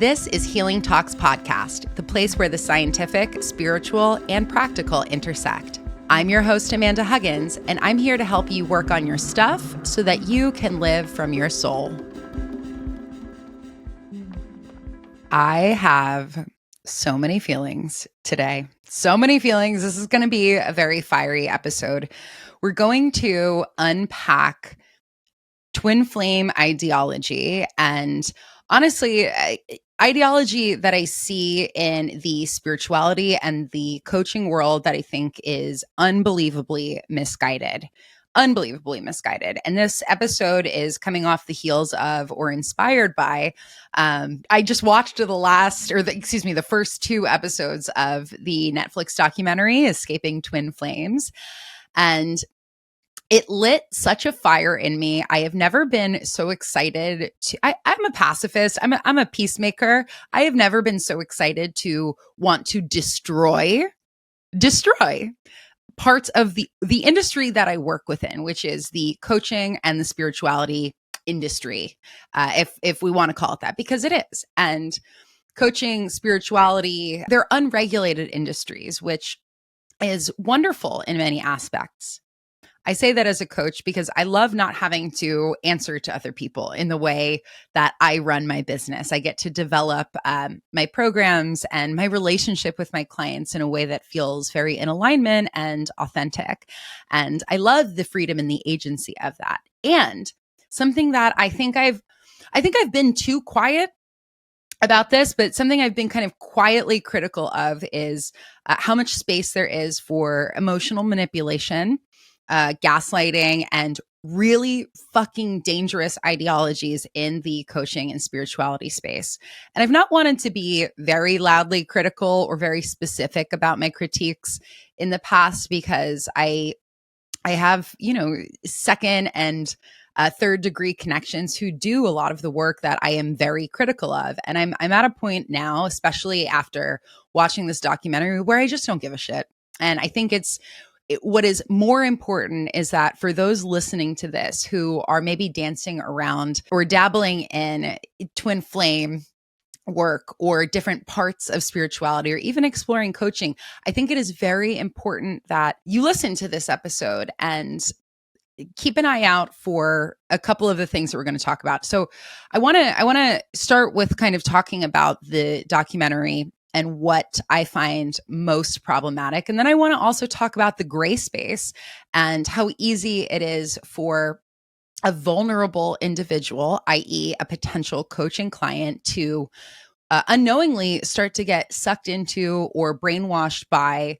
This is Healing Talks Podcast, the place where the scientific, spiritual, and practical intersect. I'm your host, Amanda Huggins, and I'm here to help you work on your stuff so that you can live from your soul. I have so many feelings today. So many feelings. This is going to be a very fiery episode. We're going to unpack twin flame ideology and honestly, ideology that I see in the spirituality and the coaching world that I think is unbelievably misguided. Unbelievably misguided. And this episode is coming off the heels of or inspired by, I just watched the first two episodes of the Netflix documentary, Escaping Twin Flames. And it lit such a fire in me. I have never been so excited I'm a pacifist. I'm a peacemaker. I have never been so excited to want to destroy parts of the industry that I work within, which is the coaching and the spirituality industry, if we want to call it that, because it is. And coaching, spirituality, they're unregulated industries, which is wonderful in many aspects. I say that as a coach because I love not having to answer to other people in the way that I run my business. I get to develop my programs and my relationship with my clients in a way that feels very in alignment and authentic. And I love the freedom and the agency of that. And something that I think I've been too quiet about this, but something I've been kind of quietly critical of is how much space there is for emotional manipulation, gaslighting, and really fucking dangerous ideologies in the coaching and spirituality space. And I've not wanted to be very loudly critical or very specific about my critiques in the past because I have, second and third degree connections who do a lot of the work that I am very critical of. And I'm at a point now, especially after watching this documentary, where I just don't give a shit. And I think what is more important is that for those listening to this who are maybe dancing around or dabbling in twin flame work or different parts of spirituality or even exploring coaching, I think it is very important that you listen to this episode and keep an eye out for a couple of the things that we're going to talk about. So I want to start with kind of talking about the documentary and what I find most problematic. And then I want to also talk about the gray space and how easy it is for a vulnerable individual, i.e. a potential coaching client, to unknowingly start to get sucked into or brainwashed by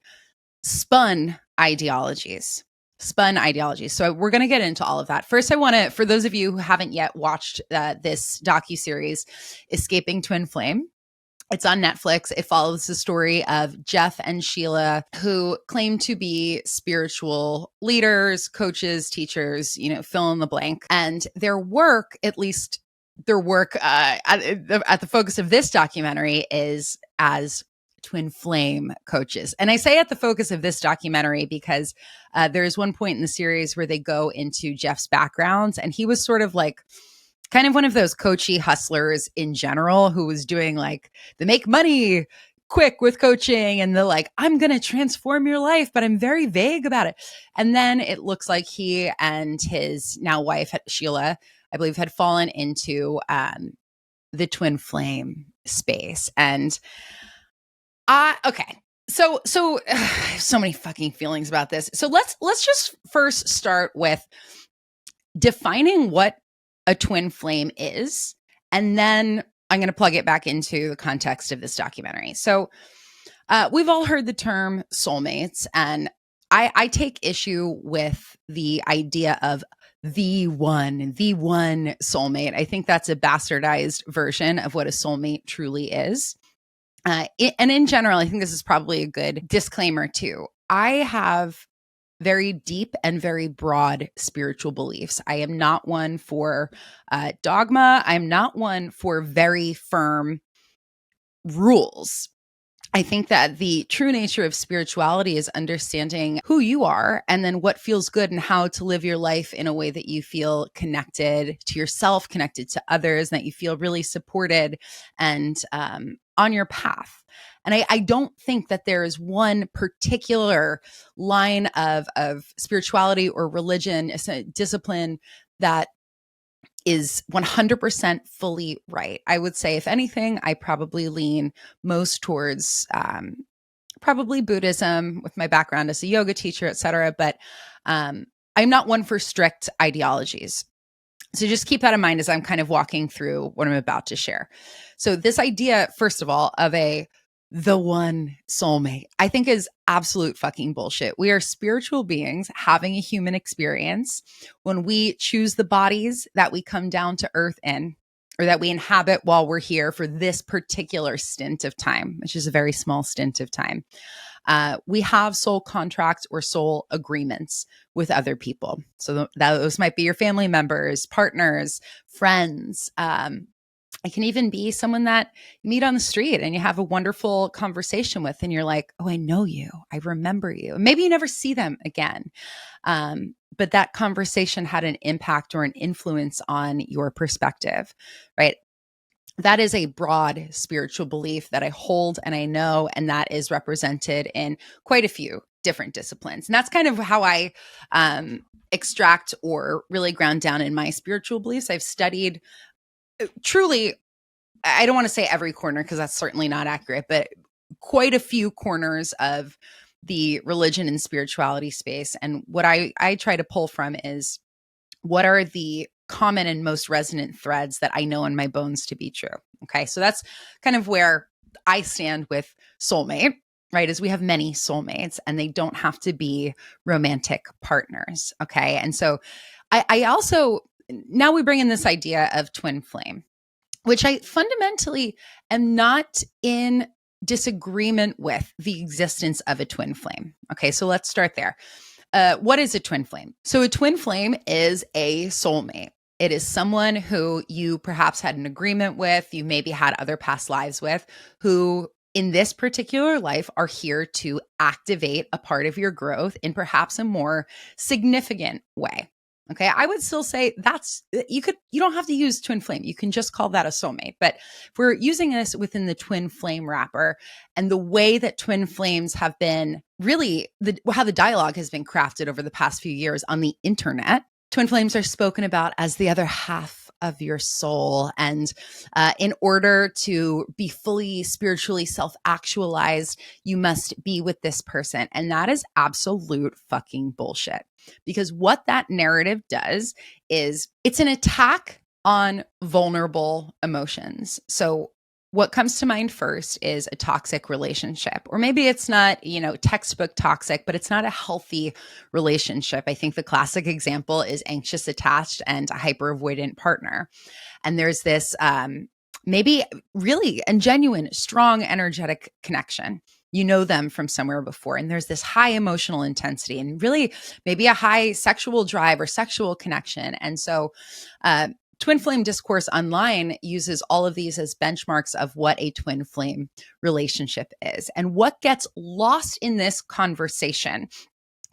spun ideologies. So we're going to get into all of that. First, I want to, for those of you who haven't yet watched this docuseries, Escaping Twin Flame, it's on Netflix. It follows the story of Jeff and Sheila, who claim to be spiritual leaders, coaches, teachers, fill in the blank. And their work, at least their work at the focus of this documentary, is as twin flame coaches. And I say at the focus of this documentary because there's one point in the series where they go into Jeff's backgrounds, and he was sort of like kind of one of those coachy hustlers in general who was doing like the make money quick with coaching and the like, I'm going to transform your life, but I'm very vague about it. And then it looks like he and his now wife, Sheila, I believe, had fallen into the twin flame space. And okay. So many fucking feelings about this. So let's just first start with defining what a twin flame is, and then I'm going to plug it back into the context of this documentary. So we've all heard the term soulmates, and I take issue with the idea of the one soulmate. I think that's a bastardized version of what a soulmate truly is. And in general, I think this is probably a good disclaimer too. I have very deep and very broad spiritual beliefs. I am not one for dogma. I'm not one for very firm rules. I think that the true nature of spirituality is understanding who you are and then what feels good and how to live your life in a way that you feel connected to yourself, connected to others, and that you feel really supported and on your path. And I don't think that there is one particular line of spirituality or religion, discipline that is 100% fully right. I would say, if anything, I probably lean most towards probably Buddhism with my background as a yoga teacher, et cetera. But I'm not one for strict ideologies. So just keep that in mind as I'm kind of walking through what I'm about to share. So this idea, first of all, of the one soulmate, I think is absolute fucking bullshit. We are spiritual beings having a human experience. When we choose the bodies that we come down to earth in, or that we inhabit while we're here for this particular stint of time, which is a very small stint of time, we have soul contracts or soul agreements with other people. So those might be your family members, partners, friends. It can even be someone that you meet on the street and you have a wonderful conversation with, and you're like, oh, I know you. I remember you. Maybe you never see them again. But that conversation had an impact or an influence on your perspective, right? That is a broad spiritual belief that I hold and I know, and that is represented in quite a few different disciplines. And that's kind of how I extract or really ground down in my spiritual beliefs. I've studied truly, I don't want to say every corner because that's certainly not accurate, but quite a few corners of the religion and spirituality space. And what I try to pull from is, what are the common and most resonant threads that I know in my bones to be true? Okay. So that's kind of where I stand with soulmate, right? Is we have many soulmates and they don't have to be romantic partners. Okay. And so I also, now we bring in this idea of twin flame, which I fundamentally am not in disagreement with the existence of a twin flame. Okay. So let's start there. What is a twin flame? So a twin flame is a soulmate. It is someone who you perhaps had an agreement with, you maybe had other past lives with, who in this particular life are here to activate a part of your growth in perhaps a more significant way. Okay. I would still say you don't have to use twin flame. You can just call that a soulmate. But if we're using this within the twin flame wrapper and the way that twin flames have been really how the dialogue has been crafted over the past few years on the internet, twin flames are spoken about as the other half of your soul. And in order to be fully spiritually self-actualized, you must be with this person. And that is absolute fucking bullshit. Because what that narrative does is it's an attack on vulnerable emotions. So what comes to mind first is a toxic relationship, or maybe it's not, textbook toxic, but it's not a healthy relationship. I think the classic example is anxious attached and a hyper avoidant partner. And there's this maybe really and genuine, strong, energetic connection. You know them from somewhere before, and there's this high emotional intensity and really maybe a high sexual drive or sexual connection. And so twin flame discourse online uses all of these as benchmarks of what a twin flame relationship is. And what gets lost in this conversation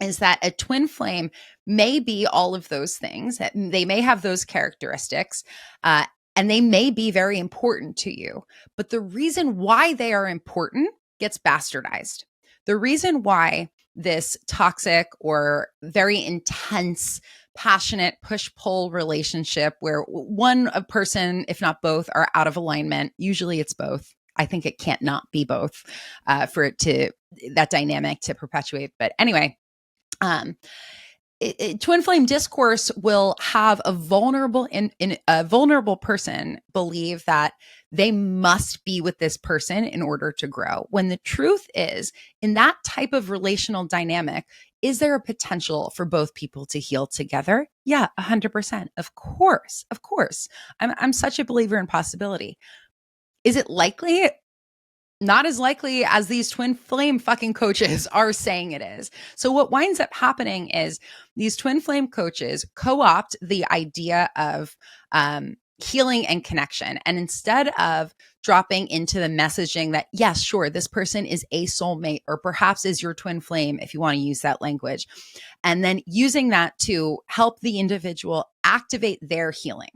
is that a twin flame may be all of those things. They may have those characteristics, and they may be very important to you. But the reason why they are important gets bastardized. The reason why this toxic or very intense, passionate push-pull relationship where a person, if not both, are out of alignment, usually it's both. I think it can't not be both for it to, that dynamic to perpetuate. But anyway, twin flame discourse will have a vulnerable person believe that they must be with this person in order to grow. When the truth is, in that type of relational dynamic, is there a potential for both people to heal together? Yeah, 100%. Of course. I'm such a believer in possibility. Is it likely? Not as likely as these twin flame fucking coaches are saying it is. So what winds up happening is these twin flame coaches co-opt the idea of healing and connection. And instead of dropping into the messaging that, yes, sure, this person is a soulmate or perhaps is your twin flame, if you want to use that language, and then using that to help the individual activate their healing.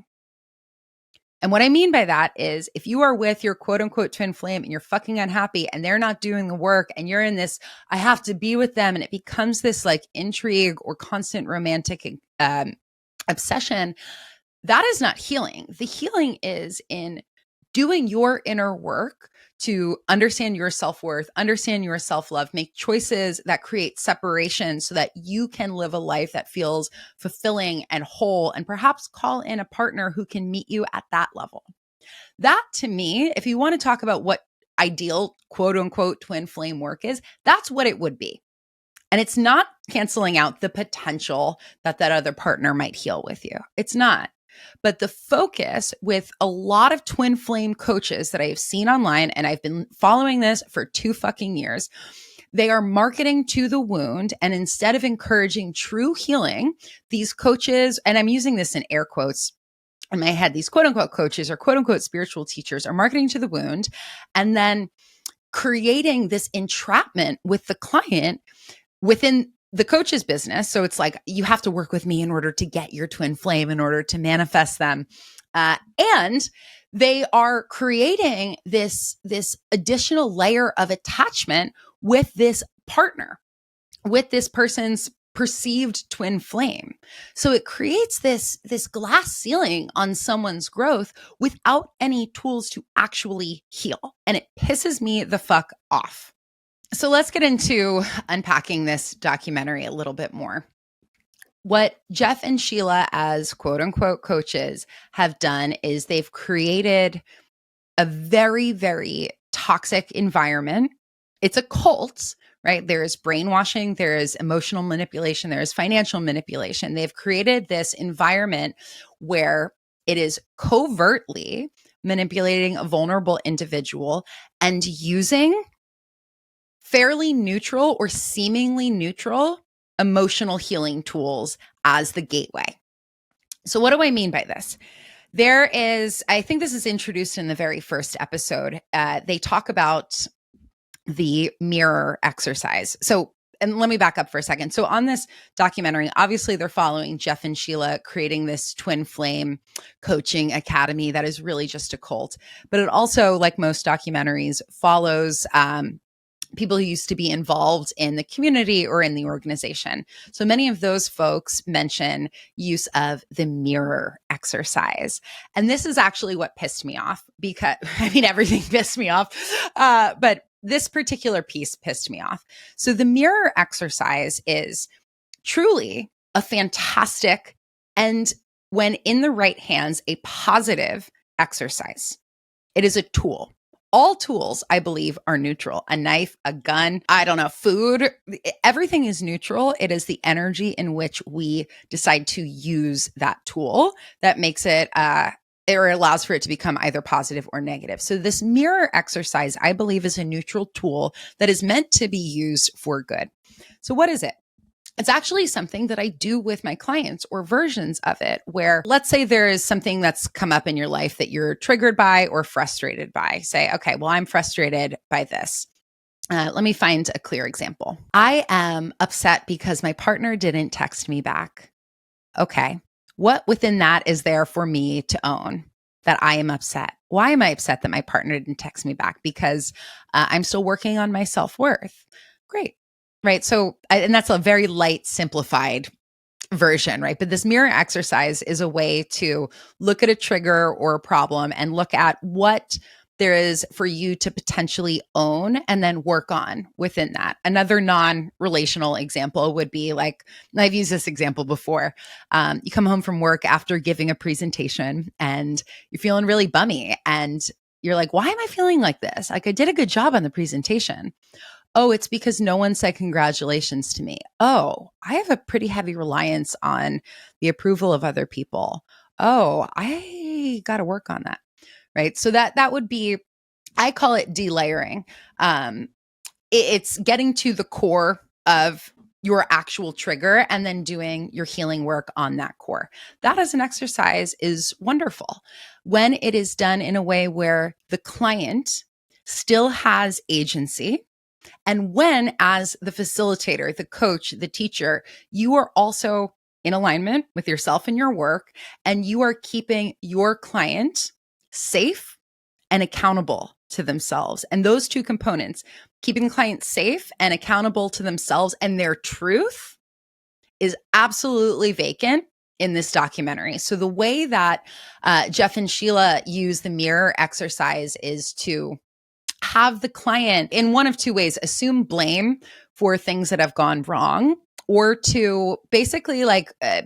And what I mean by that is if you are with your quote unquote twin flame and you're fucking unhappy and they're not doing the work and you're in this, I have to be with them, and it becomes this like intrigue or constant romantic obsession, that is not healing. The healing is in doing your inner work to understand your self-worth, understand your self-love, make choices that create separation so that you can live a life that feels fulfilling and whole, and perhaps call in a partner who can meet you at that level. That, to me, if you want to talk about what ideal quote unquote twin flame work is, that's what it would be. And it's not canceling out the potential that that other partner might heal with you. It's not. But the focus with a lot of twin flame coaches that I have seen online, and I've been following this for 2 fucking years, they are marketing to the wound. And instead of encouraging true healing, these coaches, and I'm using this in air quotes in my head, these quote unquote coaches or quote unquote spiritual teachers are marketing to the wound and then creating this entrapment with the client within the coach's business. So it's like, you have to work with me in order to get your twin flame, in order to manifest them. And they are creating this additional layer of attachment with this partner, with this person's perceived twin flame. So it creates this glass ceiling on someone's growth without any tools to actually heal. And it pisses me the fuck off. So let's get into unpacking this documentary a little bit more. What Jeff and Sheila, as quote unquote coaches, have done is they've created a very, very toxic environment. It's a cult, right? There is brainwashing, there is emotional manipulation, there is financial manipulation. They've created this environment where it is covertly manipulating a vulnerable individual and using fairly neutral or seemingly neutral emotional healing tools as the gateway. So what do I mean by this? There is, I think this is introduced in the very first episode. They talk about the mirror exercise. So, and let me back up for a second. So on this documentary, obviously they're following Jeff and Sheila creating this twin flame coaching academy that is really just a cult. But it also, like most documentaries, follows people who used to be involved in the community or in the organization. So many of those folks mention use of the mirror exercise. And this is actually what pissed me off because, I mean, everything pissed me off, but this particular piece pissed me off. So the mirror exercise is truly a fantastic, and when in the right hands, a positive exercise. It is a tool. All tools, I believe, are neutral. A knife, a gun, I don't know, food, everything is neutral. It is the energy in which we decide to use that tool that makes it, or allows for it to become either positive or negative. So this mirror exercise, I believe, is a neutral tool that is meant to be used for good. So what is it? It's actually something that I do with my clients, or versions of it, where let's say there is something that's come up in your life that you're triggered by or frustrated by. Say, okay, well, I'm frustrated by this. Let me find a clear example. I am upset because my partner didn't text me back. Okay, what within that is there for me to own that I am upset? Why am I upset that my partner didn't text me back? Because I'm still working on my self-worth. Great. Right. So, and that's a very light, simplified version, right? But this mirror exercise is a way to look at a trigger or a problem and look at what there is for you to potentially own and then work on within that. Another non-relational example would be like, I've used this example before. You come home from work after giving a presentation and you're feeling really bummy and you're like, why am I feeling like this? Like, I did a good job on the presentation. Oh, it's because no one said congratulations to me. Oh, I have a pretty heavy reliance on the approval of other people. Oh, I got to work on that. Right. So that would be, I call it delayering. It's getting to the core of your actual trigger and then doing your healing work on that core. That as an exercise is wonderful when it is done in a way where the client still has agency. And when, as the facilitator, the coach, the teacher, you are also in alignment with yourself and your work, and you are keeping your client safe and accountable to themselves. And those two components, keeping clients safe and accountable to themselves and their truth, is absolutely vacant in this documentary. So the way that Jeff and Sheila use the mirror exercise is to have the client in one of two ways: assume blame for things that have gone wrong, or to basically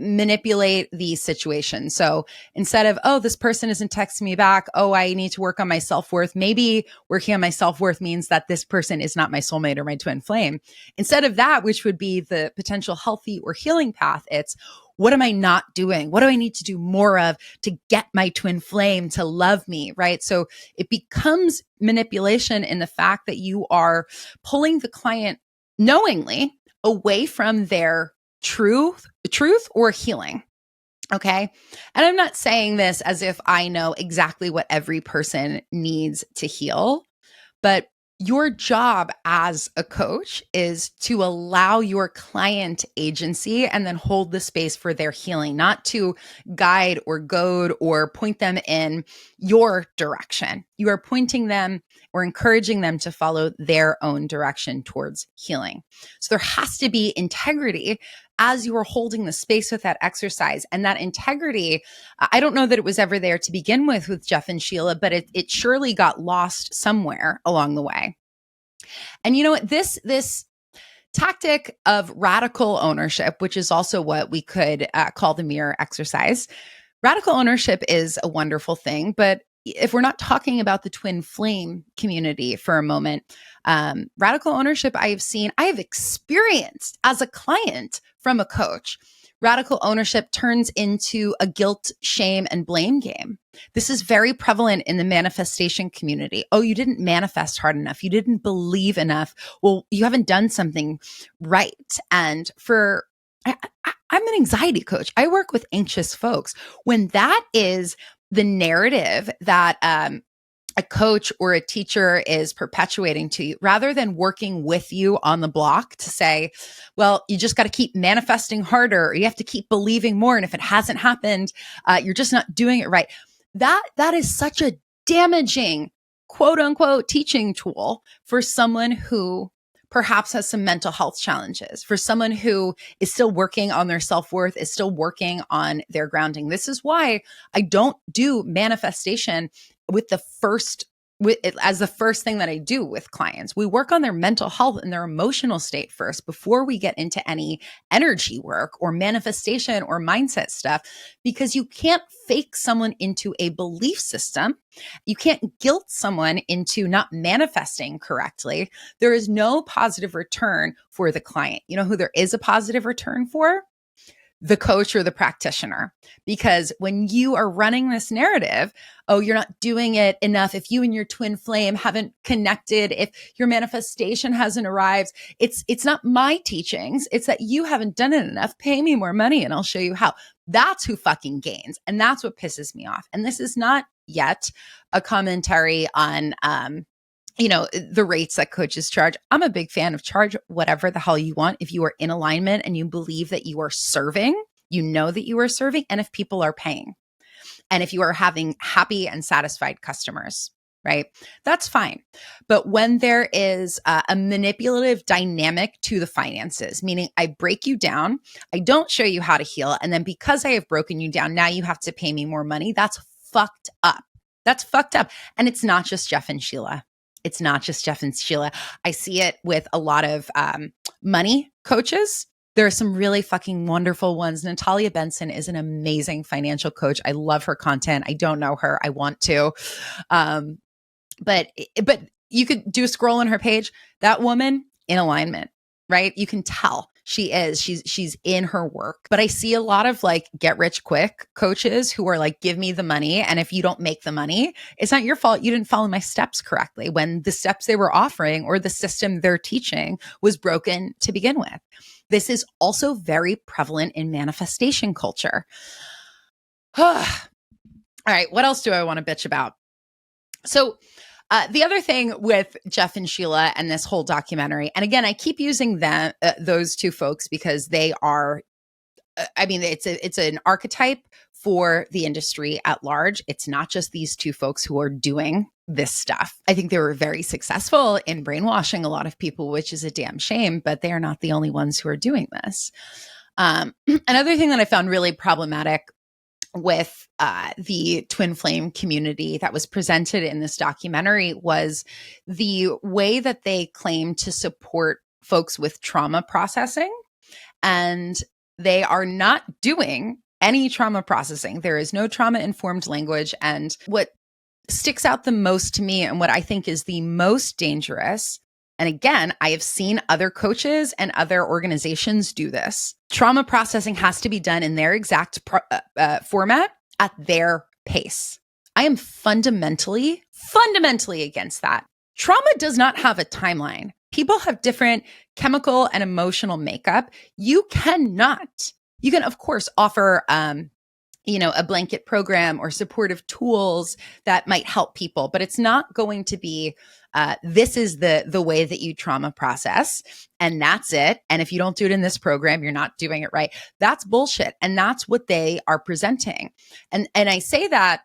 manipulate the situation. So instead of, oh, this person isn't texting me back, oh, I need to work on my self-worth, maybe working on my self-worth means that this person is not my soulmate or my twin flame. Instead of that, which would be the potential healthy or healing path, it's, what am I not doing? What do I need to do more of to get my twin flame to love me, right? So it becomes manipulation in the fact that you are pulling the client knowingly away from their truth or healing. Okay. And I'm not saying this as if I know exactly what every person needs to heal, but your job as a coach is to allow your client agency and then hold the space for their healing, not to guide or goad or point them in your direction. You are pointing them or encouraging them to follow their own direction towards healing. So there has to be integrity as you are holding the space with that exercise. And that integrity, I don't know that it was ever there to begin with Jeff and Sheila, but it surely got lost somewhere along the way. And you know what? This tactic of radical ownership, which is also what we could call the mirror exercise. Radical ownership is a wonderful thing, but if we're not talking about the twin flame community for a moment, radical ownership I have experienced as a client from a coach. Radical ownership turns into a guilt, shame, and blame game. This is very prevalent in the manifestation community. Oh, you didn't manifest hard enough. You didn't believe enough. Well, you haven't done something right. And I'm an anxiety coach. I work with anxious folks. When that is the narrative that a coach or a teacher is perpetuating to you, rather than working with you on the block to say, well, you just got to keep manifesting harder, or you have to keep believing more. And if it hasn't happened, you're just not doing it right. That is such a damaging, quote unquote, teaching tool for someone who perhaps has some mental health challenges, for someone who is still working on their self-worth, is still working on their grounding. This is why I don't do manifestation as the first thing that I do with clients. We work on their mental health and their emotional state first before we get into any energy work or manifestation or mindset stuff, because you can't fake someone into a belief system. You can't guilt someone into not manifesting correctly. There is no positive return for the client. You know who there is a positive return for? The coach or the practitioner. Because when you are running this narrative, oh, you're not doing it enough. If you and your twin flame haven't connected, if your manifestation hasn't arrived, it's not my teachings. It's that you haven't done it enough. Pay me more money and I'll show you how. That's who fucking gains. And that's what pisses me off. And this is not yet a commentary on, the rates that coaches charge. I'm a big fan of charge whatever the hell you want. If you are in alignment and you believe that you are serving, you know that you are serving, and if people are paying, and if you are having happy and satisfied customers, right? That's fine. But when there is a manipulative dynamic to the finances, meaning I break you down, I don't show you how to heal, and then because I have broken you down, now you have to pay me more money, that's fucked up. That's fucked up. And it's not just Jeff and Sheila. It's not just Jeff and Sheila. I see it with a lot of money coaches. There are some really fucking wonderful ones. Natalia Benson is an amazing financial coach. I love her content. I don't know her. I want to. But you could do a scroll on her page. That woman in alignment, right? You can tell she's in her work. But I see a lot of get rich quick coaches who are like, give me the money. And if you don't make the money, it's not your fault. You didn't follow my steps correctly when the steps they were offering or the system they're teaching was broken to begin with. This is also very prevalent in manifestation culture. All right, what else do I want to bitch about? So the other thing with Jeff and Sheila and this whole documentary, and again, I keep using them, those two folks, because they are, I mean, it's an archetype for the industry at large. It's not just these two folks who are doing this stuff. I think they were very successful in brainwashing a lot of people, which is a damn shame, but they are not the only ones who are doing this. Another thing that I found really problematic with the twin flame community that was presented in this documentary was the way that they claim to support folks with trauma processing. And they are not doing any trauma processing. There is no trauma-informed language. And what sticks out the most to me, and what I think is the most dangerous, and again, I have seen other coaches and other organizations do this. Trauma processing has to be done in their exact format at their pace. I am fundamentally against that. Trauma does not have a timeline. People have different chemical and emotional makeup. You can, of course, offer, a blanket program or supportive tools that might help people, but it's not going to be, this is the way that you trauma process, and that's it. And if you don't do it in this program, you're not doing it right. That's bullshit. And that's what they are presenting. And I say that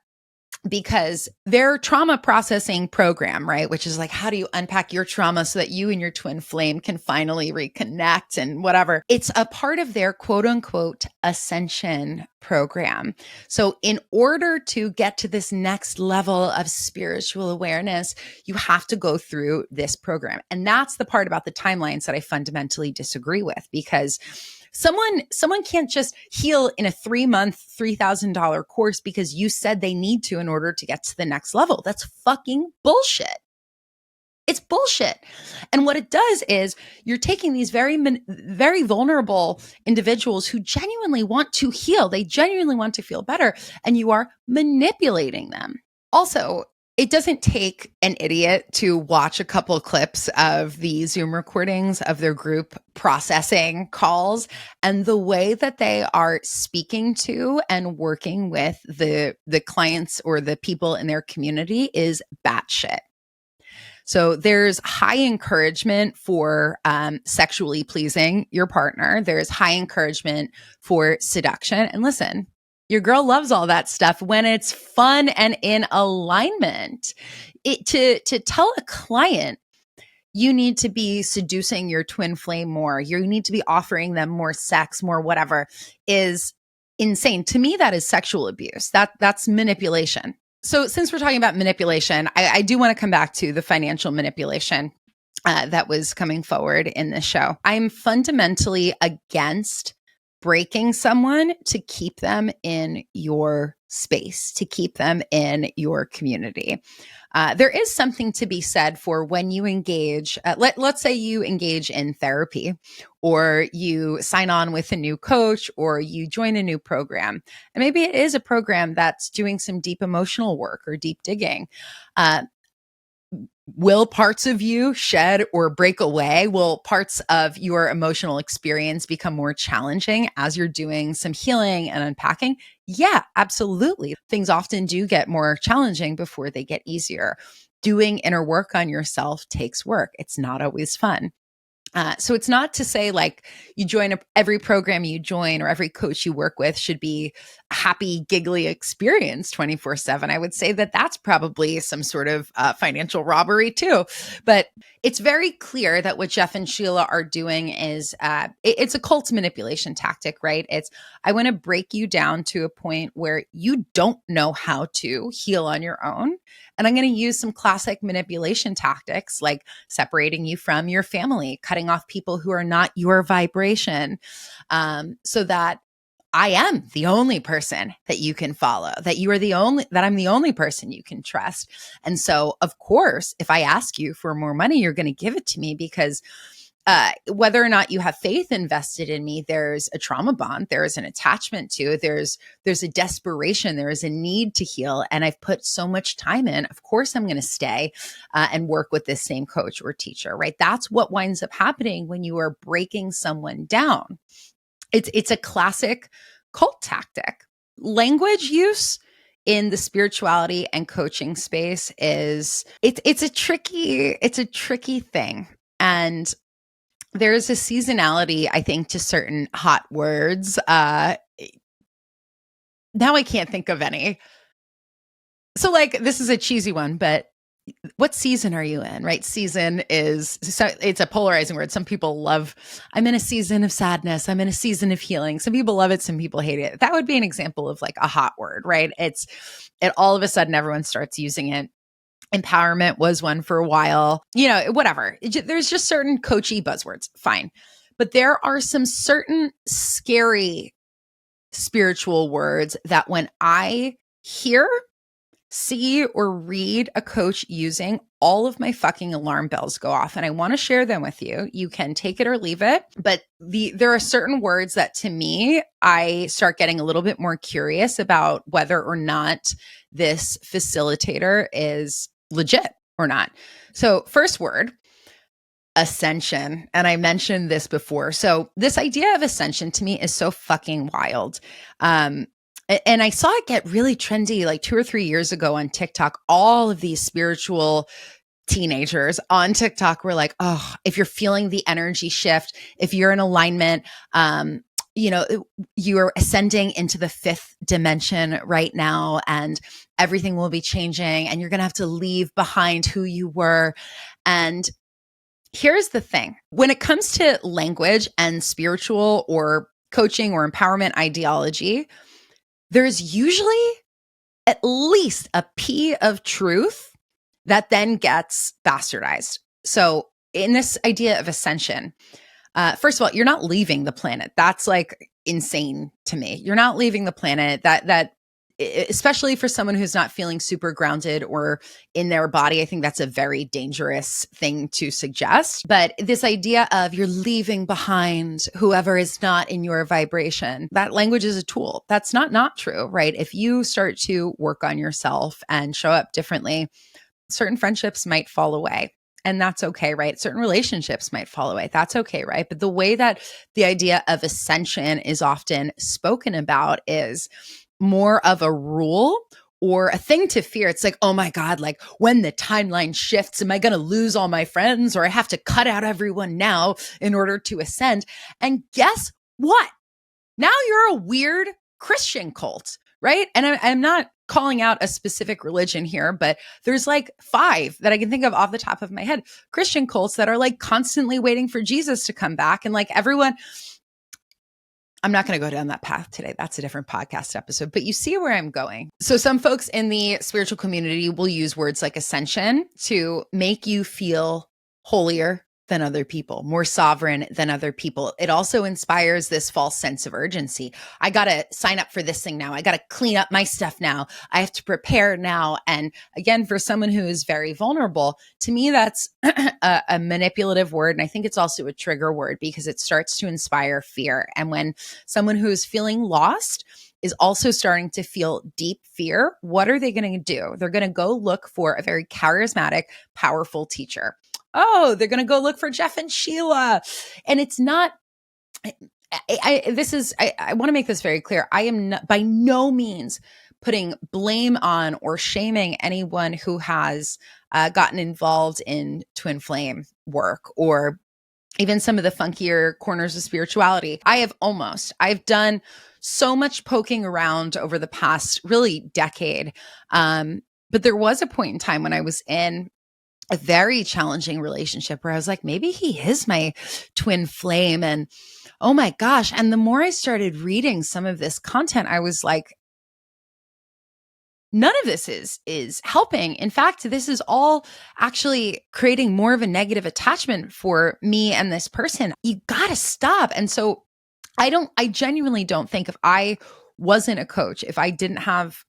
because their trauma processing program, right, which is like, how do you unpack your trauma so that you and your twin flame can finally reconnect and whatever, it's a part of their quote unquote ascension program. So in order to get to this next level of spiritual awareness, you have to go through this program. And that's the part about the timelines that I fundamentally disagree with, because someone can't just heal in a 3-month, $3,000 course because you said they need to in order to get to the next level. That's fucking bullshit. It's bullshit. And what it does is you're taking these very, very vulnerable individuals who genuinely want to heal. They genuinely want to feel better, and you are manipulating them. Also, it doesn't take an idiot to watch a couple clips of the Zoom recordings of their group processing calls, and the way that they are speaking to and working with the clients or the people in their community is batshit. So there's high encouragement for sexually pleasing your partner. There's high encouragement for seduction. And listen, your girl loves all that stuff when it's fun and in alignment. To tell a client you need to be seducing your twin flame more, you need to be offering them more sex, more whatever, is insane. To me, that is sexual abuse. That's manipulation. So since we're talking about manipulation, I do want to come back to the financial manipulation that was coming forward in this show. I'm fundamentally against breaking someone to keep them in your space, to keep them in your community. There is something to be said for when you engage, let's say you engage in therapy, or you sign on with a new coach, or you join a new program. And maybe it is a program that's doing some deep emotional work or deep digging. Will parts of you shed or break away? Will parts of your emotional experience become more challenging as you're doing some healing and unpacking? Yeah, absolutely. Things often do get more challenging before they get easier. Doing inner work on yourself takes work. It's not always fun. So it's not to say like you join every program you join or every coach you work with should be a happy, giggly experience 24/7. I would say that that's probably some sort of financial robbery too. But it's very clear that what Jeff and Sheila are doing is it's a cult manipulation tactic, right? It's, I want to break you down to a point where you don't know how to heal on your own. And I'm going to use some classic manipulation tactics like separating you from your family, cutting off people who are not your vibration, so that I am the only person that you can follow, that I'm the only person you can trust. And so, of course, if I ask you for more money, you're going to give it to me because whether or not you have faith invested in me, there's a trauma bond, there is an attachment to, there's a desperation, there is a need to heal. And I've put so much time in, of course I'm going to stay and work with this same coach or teacher, right? That's what winds up happening when you are breaking someone down. It's a classic cult tactic. Language use in the spirituality and coaching space it's a tricky thing. And there's a seasonality, I think, to certain hot words. Now I can't think of any. So like, this is a cheesy one, but what season are you in, right? Season it's a polarizing word. Some people love, I'm in a season of sadness. I'm in a season of healing. Some people love it. Some people hate it. That would be an example of like a hot word, right? It all of a sudden everyone starts using it. Empowerment was one for a while, whatever. There's just certain coachy buzzwords. Fine. But there are some certain scary spiritual words that when I hear, see, or read a coach using, all of my fucking alarm bells go off. And I want to share them with you. You can take it or leave it. But there are certain words that to me, I start getting a little bit more curious about whether or not this facilitator is legit or not. So first word, ascension. And I mentioned this before. So this idea of ascension to me is so fucking wild. And I saw it get really trendy like 2 or 3 years ago on TikTok. All of these spiritual teenagers on TikTok were like, oh, if you're feeling the energy shift, if you're in alignment, you are ascending into the 5th dimension right now, and everything will be changing, and you're going to have to leave behind who you were. And here's the thing. When it comes to language and spiritual or coaching or empowerment ideology, there's usually at least a P of truth that then gets bastardized. So in this idea of ascension, first of all, you're not leaving the planet. That's like insane to me. You're not leaving the planet. That especially for someone who's not feeling super grounded or in their body, I think that's a very dangerous thing to suggest. But this idea of you're leaving behind whoever is not in your vibration, that language is a tool. That's not true, right? If you start to work on yourself and show up differently, certain friendships might fall away. And that's okay, right? Certain relationships might fall away. That's okay, right? But the way that the idea of ascension is often spoken about is more of a rule or a thing to fear. It's like, oh my God, like when the timeline shifts, am I going to lose all my friends, or I have to cut out everyone now in order to ascend? And guess what? Now you're a weird Christian cult, right? And I'm not calling out a specific religion here, but there's like 5 that I can think of off the top of my head, Christian cults that are like constantly waiting for Jesus to come back. And like everyone, I'm not going to go down that path today. That's a different podcast episode, but you see where I'm going. So some folks in the spiritual community will use words like ascension to make you feel holier than other people, more sovereign than other people. It also inspires this false sense of urgency. I got to sign up for this thing now. I got to clean up my stuff now. I have to prepare now. And again, for someone who is very vulnerable, to me, that's a manipulative word. And I think it's also a trigger word because it starts to inspire fear. And when someone who is feeling lost is also starting to feel deep fear, what are they going to do? They're going to go look for a very charismatic, powerful teacher. Oh, they're going to go look for Jeff and Sheila. And it's not, I want to make this very clear. I am not, by no means putting blame on or shaming anyone who has gotten involved in twin flame work or even some of the funkier corners of spirituality. I've done so much poking around over the past really decade. But there was a point in time when I was in a very challenging relationship where I was like, maybe he is my twin flame. And oh my gosh. And the more I started reading some of this content, I was like, none of this is helping. In fact, this is all actually creating more of a negative attachment for me and this person. You got to stop. And so I genuinely don't think if I wasn't a coach, if I didn't have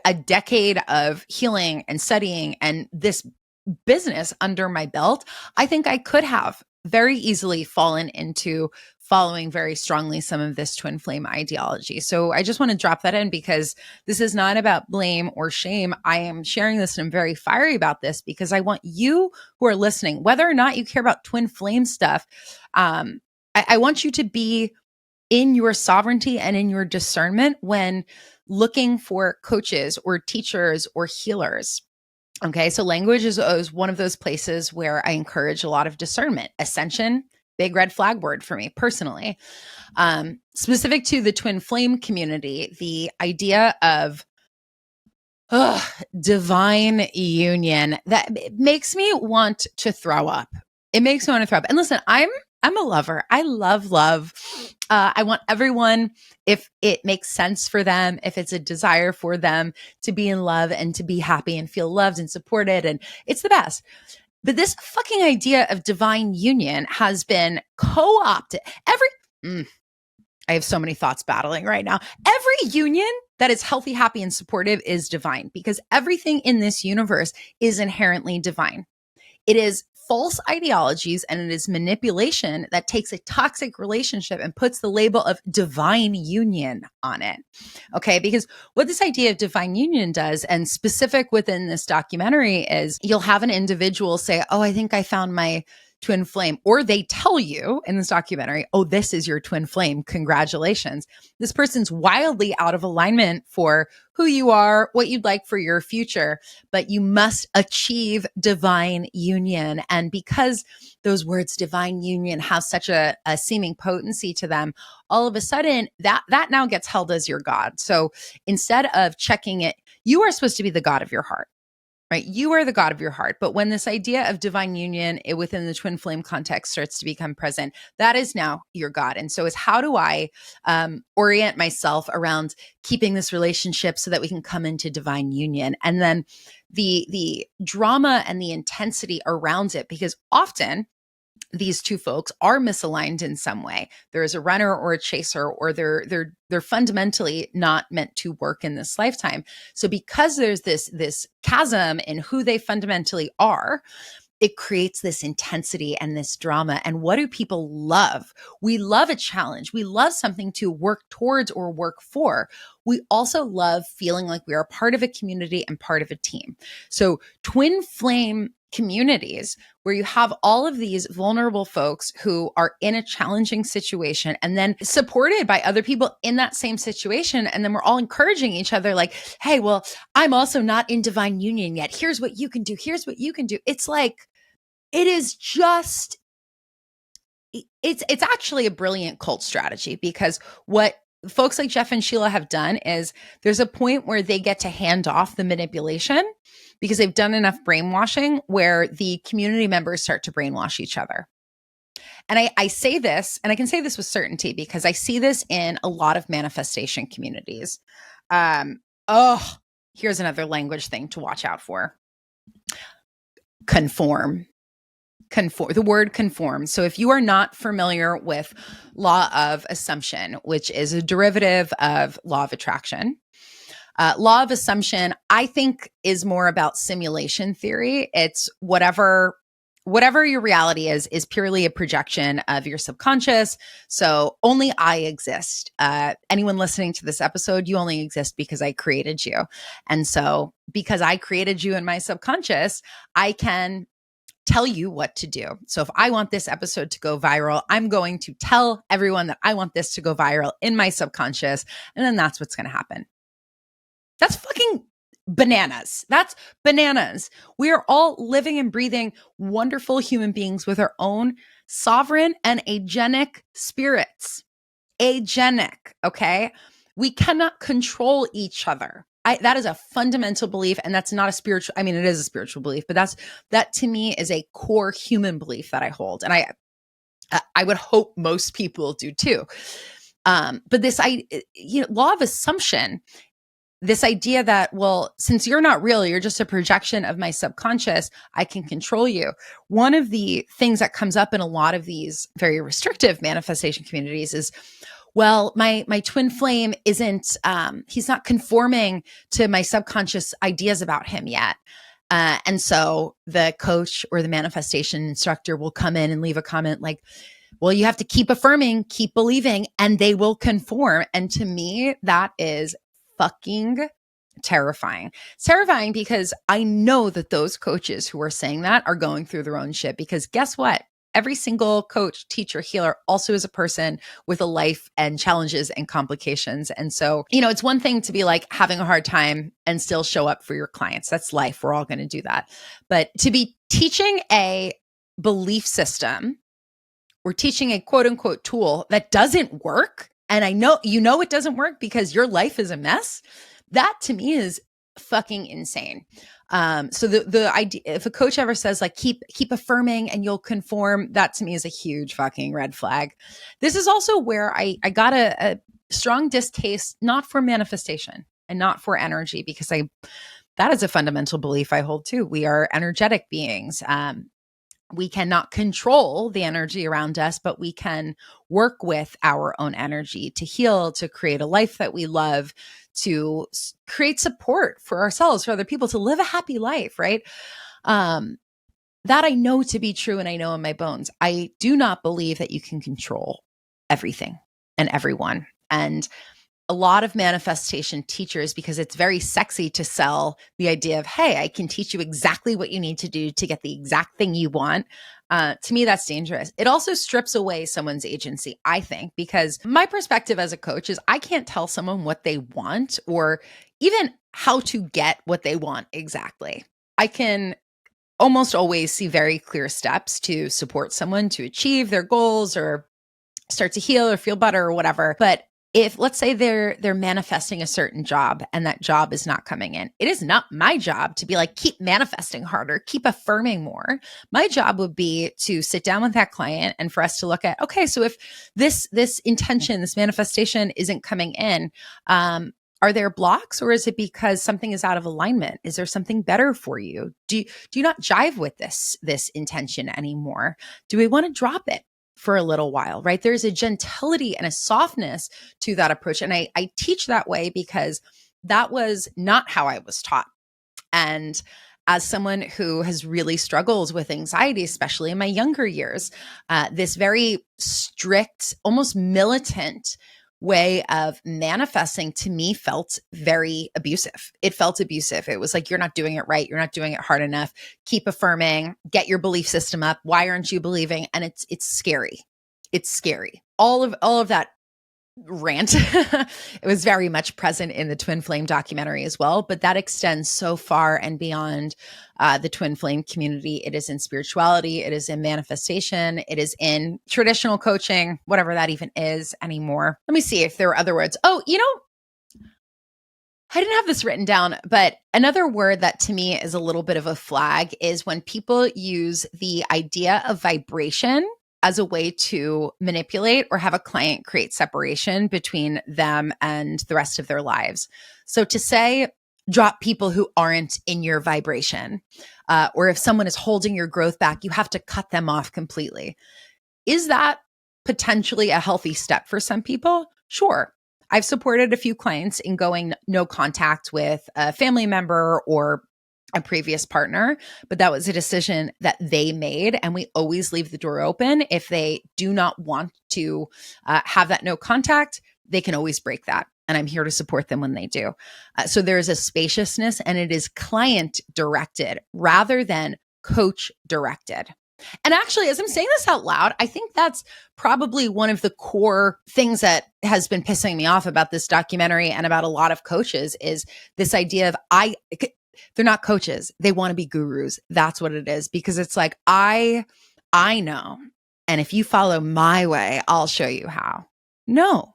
a decade of healing and studying and this business under my belt, I think I could have very easily fallen into following very strongly some of this twin flame ideology. So I just want to drop that in because this is not about blame or shame. I am sharing this and I'm very fiery about this because I want you who are listening, whether or not you care about twin flame stuff, I want you to be in your sovereignty and in your discernment when looking for coaches or teachers or healers. Okay, so language is one of those places where I encourage a lot of discernment. Ascension, big red flag word for me personally. Specific to the twin flame community, the idea of divine union, that makes me want to throw up. It makes me want to throw up. And listen, I'm a lover. I love love. I want everyone, if it makes sense for them, if it's a desire for them to be in love and to be happy and feel loved and supported, and it's the best. But this fucking idea of divine union has been co-opted. I have so many thoughts battling right now. Every union that is healthy, happy, and supportive is divine because everything in this universe is inherently divine. It is false ideologies and it is manipulation that takes a toxic relationship and puts the label of divine union on it. Okay, because what this idea of divine union does, and specific within this documentary, is you'll have an individual say, oh, I think I found my twin flame, or they tell you in this documentary, oh, this is your twin flame. Congratulations. This person's wildly out of alignment for who you are, what you'd like for your future, but you must achieve divine union. And because those words divine union have such a seeming potency to them, all of a sudden that now gets held as your God. So instead of checking it, you are supposed to be the God of your heart. Right? You are the God of your heart. But when this idea of divine union within the twin flame context starts to become present, that is now your God. And so it's how do I orient myself around keeping this relationship so that we can come into divine union? And then the drama and the intensity around it, because often these two folks are misaligned in some way. There is a runner or a chaser, or they're fundamentally not meant to work in this lifetime. So because there's this chasm in who they fundamentally are, it creates this intensity and this drama. And what do people love? We love a challenge. We love something to work towards or work for. We also love feeling like we are part of a community and part of a team. So twin flame communities where you have all of these vulnerable folks who are in a challenging situation and then supported by other people in that same situation. And then we're all encouraging each other like, hey, well, I'm also not in divine union yet. Here's what you can do. Here's what you can do. It's like, it is just, it's actually a brilliant cult strategy, because what folks like Jeff and Sheila have done is there's a point where they get to hand off the manipulation because they've done enough brainwashing where the community members start to brainwash each other. And I say this, and I can say this with certainty because I see this in a lot of manifestation communities. Here's another language thing to watch out for. Conform, the word conform. So if you are not familiar with law of assumption, which is a derivative of law of attraction, law of assumption, I think, is more about simulation theory. It's whatever your reality is purely a projection of your subconscious. So only I exist. Anyone listening to this episode, you only exist because I created you. And so because I created you in my subconscious, I can tell you what to do. So if I want this episode to go viral, I'm going to tell everyone that I want this to go viral in my subconscious. And then that's what's going to happen. That's fucking bananas. That's bananas. We are all living and breathing wonderful human beings with our own sovereign and agenic spirits. Agenic, okay? We cannot control each other. That is a fundamental belief, and that's not a spiritual, I mean, it is a spiritual belief, but that to me is a core human belief that I hold. And I would hope most people do too. But this, law of assumption, this idea that, well, since you're not real, you're just a projection of my subconscious, I can control you. One of the things that comes up in a lot of these very restrictive manifestation communities is, well, my twin flame isn't, he's not conforming to my subconscious ideas about him yet. And so the coach or the manifestation instructor will come in and leave a comment like, well, you have to keep affirming, keep believing, and they will conform. And to me, that is fucking terrifying. It's terrifying because I know that those coaches who are saying that are going through their own shit, because guess what? Every single coach, teacher, healer also is a person with a life and challenges and complications. And so, it's one thing to be like having a hard time and still show up for your clients. That's life. We're all going to do that. But to be teaching a belief system or teaching a quote unquote tool that doesn't work, and I know it doesn't work because your life is a mess, that to me is fucking insane. So the idea, if a coach ever says like keep affirming and you'll conform, that to me is a huge fucking red flag. This is also where I got a strong distaste, not for manifestation and not for energy, because that is a fundamental belief I hold too. We are energetic beings. We cannot control the energy around us, but we can work with our own energy to heal, to create a life that we love, to create support for ourselves, for other people, to live a happy life, right? That I know to be true, and I know in my bones. I do not believe that you can control everything and everyone. And a lot of manifestation teachers, because it's very sexy to sell the idea of, hey, I can teach you exactly what you need to do to get the exact thing you want. To me, that's dangerous. It also strips away someone's agency, I think, because my perspective as a coach is I can't tell someone what they want or even how to get what they want exactly. I can almost always see very clear steps to support someone to achieve their goals or start to heal or feel better or whatever. But if, let's say, they're manifesting a certain job and that job is not coming in, it is not my job to be like, keep manifesting harder, keep affirming more. My job would be to sit down with that client and for us to look at, okay, so if this intention, this manifestation isn't coming in, are there blocks, or is it because something is out of alignment? Is there something better for you? Do you not jive with this intention anymore? Do we want to drop it for a little while, right? There's a gentility and a softness to that approach. And I teach that way because that was not how I was taught. And as someone who has really struggled with anxiety, especially in my younger years, this very strict, almost militant way of manifesting to me felt very abusive. It felt abusive. It was like, you're not doing it right. You're not doing it hard enough. Keep affirming, get your belief system up. Why aren't you believing? And it's scary. It's scary. All of that rant. It was very much present in the Twin Flame documentary as well, but that extends so far and beyond the Twin Flame community. It is in spirituality. It is in manifestation. It is in traditional coaching, whatever that even is anymore. Let me see if there are other words. Oh, I didn't have this written down, but another word that to me is a little bit of a flag is when people use the idea of vibration as a way to manipulate or have a client create separation between them and the rest of their lives. So to say, drop people who aren't in your vibration, or if someone is holding your growth back, you have to cut them off completely. Is that potentially a healthy step for some people? Sure. I've supported a few clients in going no contact with a family member or a previous partner, but that was a decision that they made. And we always leave the door open. If they do not want to have that no contact, they can always break that. And I'm here to support them when they do. So there's a spaciousness, and it is client directed rather than coach directed. And actually, as I'm saying this out loud, I think that's probably one of the core things that has been pissing me off about this documentary and about a lot of coaches is this idea of they're not coaches. They want to be gurus. That's what it is. Because it's like, I know. And if you follow my way, I'll show you how. No.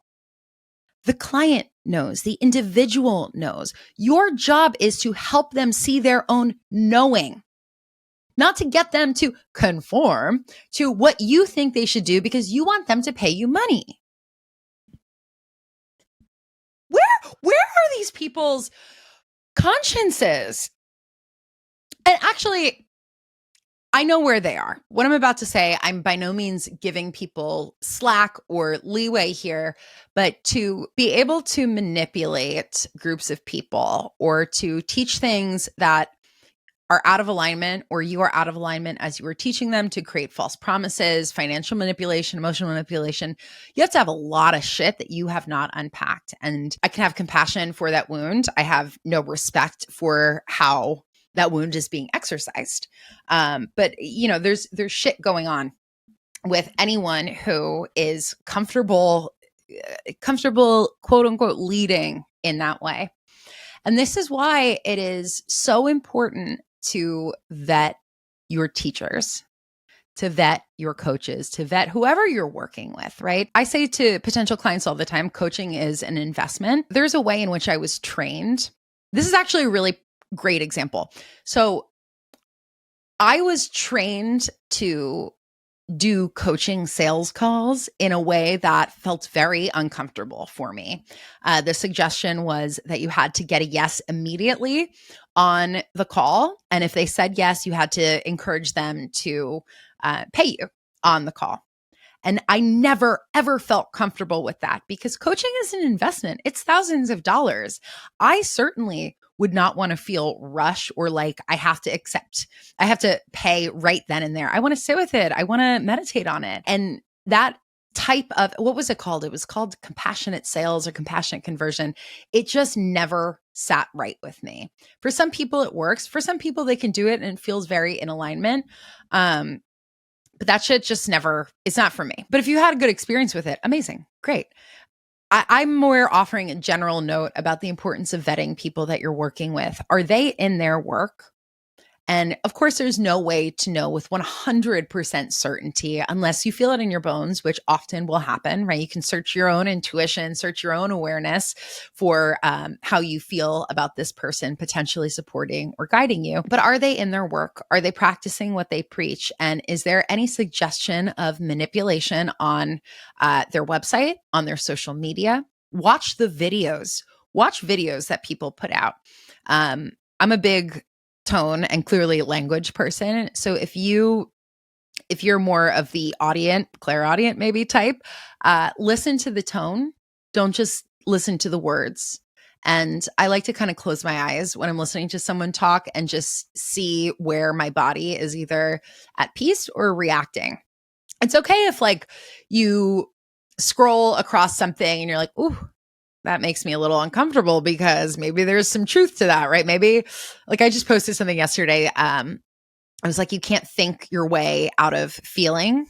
The client knows. The individual knows. Your job is to help them see their own knowing, not to get them to conform to what you think they should do because you want them to pay you money. Where are these people's consciences? And actually, I know where they are. What I'm about to say, I'm by no means giving people slack or leeway here, but to be able to manipulate groups of people or to teach things that are out of alignment, or you are out of alignment as you were teaching them to create false promises, financial manipulation, emotional manipulation, you have to have a lot of shit that you have not unpacked. And I can have compassion for that wound. I have no respect for how that wound is being exercised. But there's shit going on with anyone who is comfortable, quote unquote, leading in that way. And this is why it is so important to vet your teachers, to vet your coaches, to vet whoever you're working with, right? I say to potential clients all the time, coaching is an investment. There's a way in which I was trained. This is actually a really great example. So I was trained to do coaching sales calls in a way that felt very uncomfortable for me. The suggestion was that you had to get a yes immediately on the call. And if they said yes, you had to encourage them to pay you on the call. And I never, ever felt comfortable with that because coaching is an investment. It's thousands of dollars. I certainly would not want to feel rushed or like I have to pay right then and there. I want to sit with it. I want to meditate on it. And that type of, what was it called? It was called compassionate sales or compassionate conversion. It just never sat right with me. For some people, it works. For some people, they can do it and it feels very in alignment. But that shit just never, it's not for me. But if you had a good experience with it, amazing, great. I'm more offering a general note about the importance of vetting people that you're working with. Are they in their work? And of course, there's no way to know with 100% certainty unless you feel it in your bones, which often will happen, right? You can search your own intuition, search your own awareness for how you feel about this person potentially supporting or guiding you. But are they in their work? Are they practicing what they preach? And is there any suggestion of manipulation on their website, on their social media? Watch the videos. Watch videos that people put out. I'm a big tone and clearly language person. So if you're more of the clairaudient maybe type, listen to the tone. Don't just listen to the words. And I like to kind of close my eyes when I'm listening to someone talk and just see where my body is either at peace or reacting. It's okay if like you scroll across something and you're like, ooh, that makes me a little uncomfortable because maybe there's some truth to that, right? Maybe like I just posted something yesterday. I was like, you can't think your way out of feeling.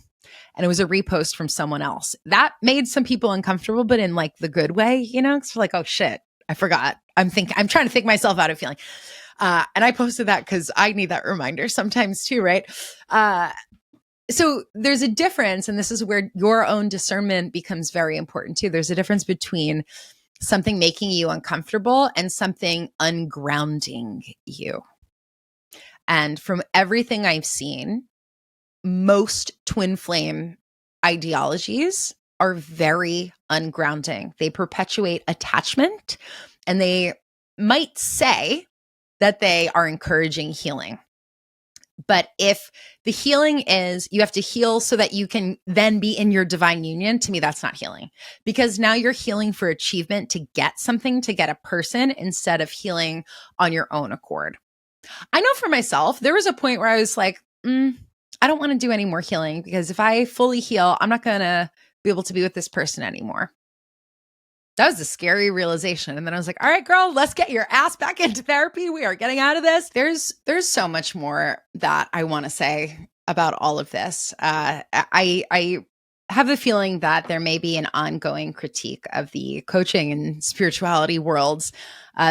And it was a repost from someone else. That made some people uncomfortable, but in like the good way, it's like, oh shit, I forgot. I'm trying to think myself out of feeling. And I posted that because I need that reminder sometimes too, right? So there's a difference, and this is where your own discernment becomes very important too. There's a difference between something making you uncomfortable and something ungrounding you. And from everything I've seen, most twin flame ideologies are very ungrounding. They perpetuate attachment, and they might say that they are encouraging healing. But if the healing is you have to heal so that you can then be in your divine union, to me, that's not healing, because now you're healing for achievement to get something, to get a person, instead of healing on your own accord. I know for myself, there was a point where I was like, I don't want to do any more healing because if I fully heal, I'm not going to be able to be with this person anymore. That was a scary realization. And then I was like, all right, girl, let's get your ass back into therapy. We are getting out of this. There's so much more that I want to say about all of this. I have a feeling that there may be an ongoing critique of the coaching and spirituality worlds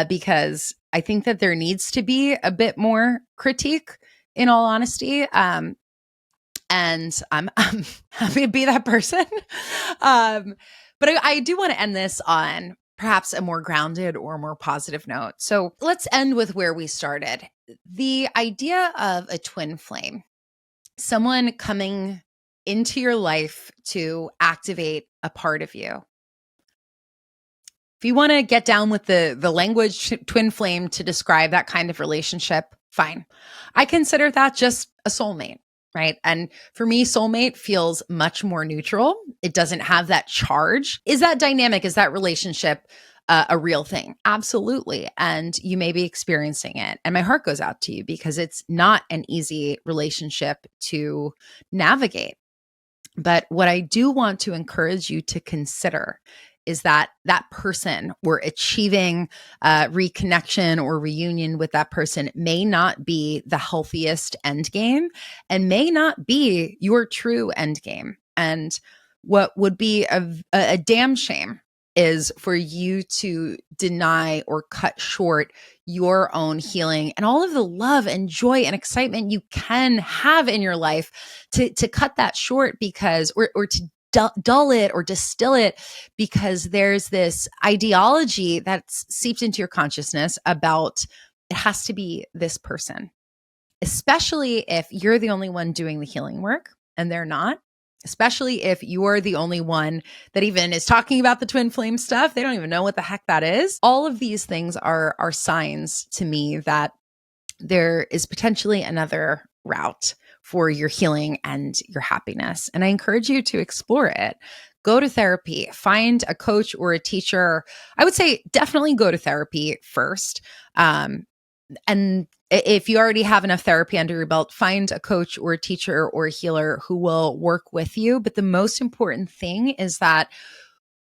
because I think that there needs to be a bit more critique, in all honesty. And I'm happy to be that person. But I do want to end this on perhaps a more grounded or more positive note. So let's end with where we started. The idea of a twin flame, someone coming into your life to activate a part of you. If you want to get down with the language twin flame to describe that kind of relationship, fine. I consider that just a soulmate. Right. And for me, soulmate feels much more neutral. It doesn't have that charge. Is that dynamic? Is that relationship a real thing? Absolutely. And you may be experiencing it. And my heart goes out to you because it's not an easy relationship to navigate. But what I do want to encourage you to consider is that that person or achieving reconnection or reunion with that person may not be the healthiest end game and may not be your true end game. And what would be a damn shame is for you to deny or cut short your own healing and all of the love and joy and excitement you can have in your life to cut that short because, or to dull it or distill it because there's this ideology that's seeped into your consciousness about it has to be this person, especially if you're the only one doing the healing work and they're not. Especially if you're the only one that even is talking about the twin flame stuff. They don't even know what the heck that is. All of these things are signs to me that there is potentially another route for your healing and your happiness. And I encourage you to explore it. Go to therapy, find a coach or a teacher. I would say definitely go to therapy first. And if you already have enough therapy under your belt, find a coach or a teacher or a healer who will work with you. But the most important thing is that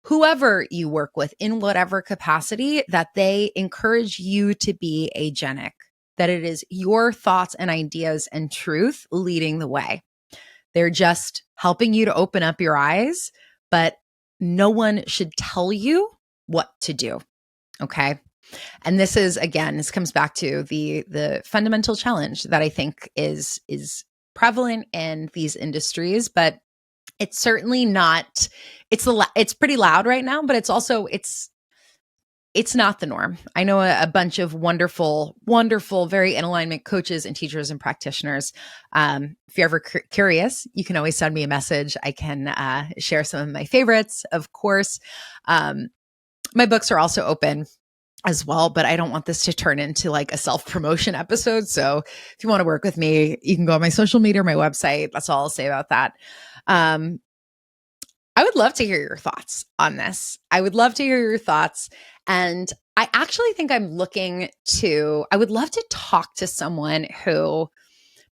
whoever you work with in whatever capacity, that they encourage you to be agenic, that it is your thoughts and ideas and truth leading the way. They're just helping you to open up your eyes, but no one should tell you what to do. Okay. And this is, again, this comes back to the fundamental challenge that I think is prevalent in these industries, but it's certainly not, it's pretty loud right now, but it's also, it's not the norm. I know a bunch of wonderful, very in alignment coaches and teachers and practitioners. If you're ever curious, you can always send me a message. I can share some of my favorites, of course. My books are also open as well, but I don't want this to turn into like a self-promotion episode. So if you want to work with me, you can go on my social media or my website. That's all I'll say about that. I would love to hear your thoughts on this. I would love to hear your thoughts. And I actually think I would love to talk to someone who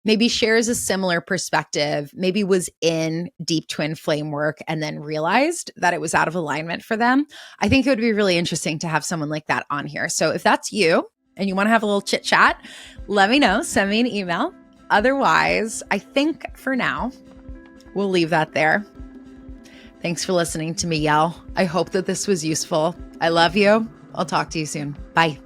maybe shares a similar perspective, maybe was in deep twin flame work and then realized that it was out of alignment for them. I think it would be really interesting to have someone like that on here. So if that's you and you want to have a little chit chat, let me know, send me an email. Otherwise, I think for now, we'll leave that there. Thanks for listening to me yell. I hope that this was useful. I love you. I'll talk to you soon. Bye.